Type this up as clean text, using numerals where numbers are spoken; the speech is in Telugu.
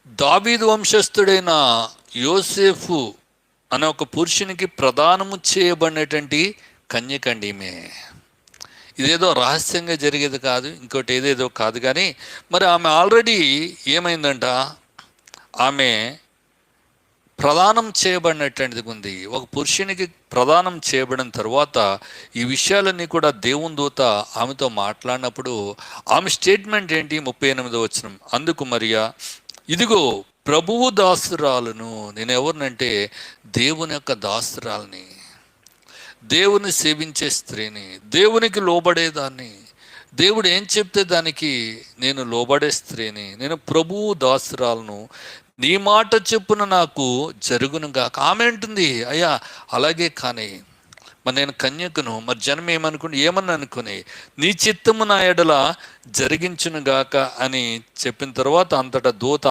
దావీదు వంశస్థుడైన యోసేపు అనే ఒక పురుషునికి ప్రదానము చేయబడినటువంటి కన్యకండి ఈమె. ఇదేదో రహస్యంగా జరిగేది కాదు, ఇంకోటి ఏదేదో కాదు. కానీ మరి ఆమె ఆల్రెడీ ఏమైందంట, ఆమె ప్రదానం చేయబడినటువంటిది ఉంది. ఒక పురుషునికి ప్రదానం చేయబడిన తర్వాత ఈ విషయాలన్నీ కూడా దేవుని దూత ఆమెతో మాట్లాడినప్పుడు ఆమె స్టేట్మెంట్ ఏంటి? 38వ వచనం, అందుకు మరియా, ఇదిగో ప్రభువు దాసురాలను. నేను ఎవరినంటే దేవుని యొక్క దాసురాలని, దేవుని సేవించే స్త్రీని, దేవునికి లోబడేదాన్ని, దేవుడు ఏం చెప్తే దానికి నేను లోబడే స్త్రీని, నేను ప్రభువు దాసురాలను, నీ మాట చెప్పున నాకు జరుగునుగా. ఆమె అంటుంది, అయ్యా అలాగే కానీ మరి నేను కన్యకను, మరి జనం ఏమన్నా అనుకుని నీ చిత్తము నా ఎడల జరిగించునుగాక అని చెప్పిన తర్వాత అంతటా దూత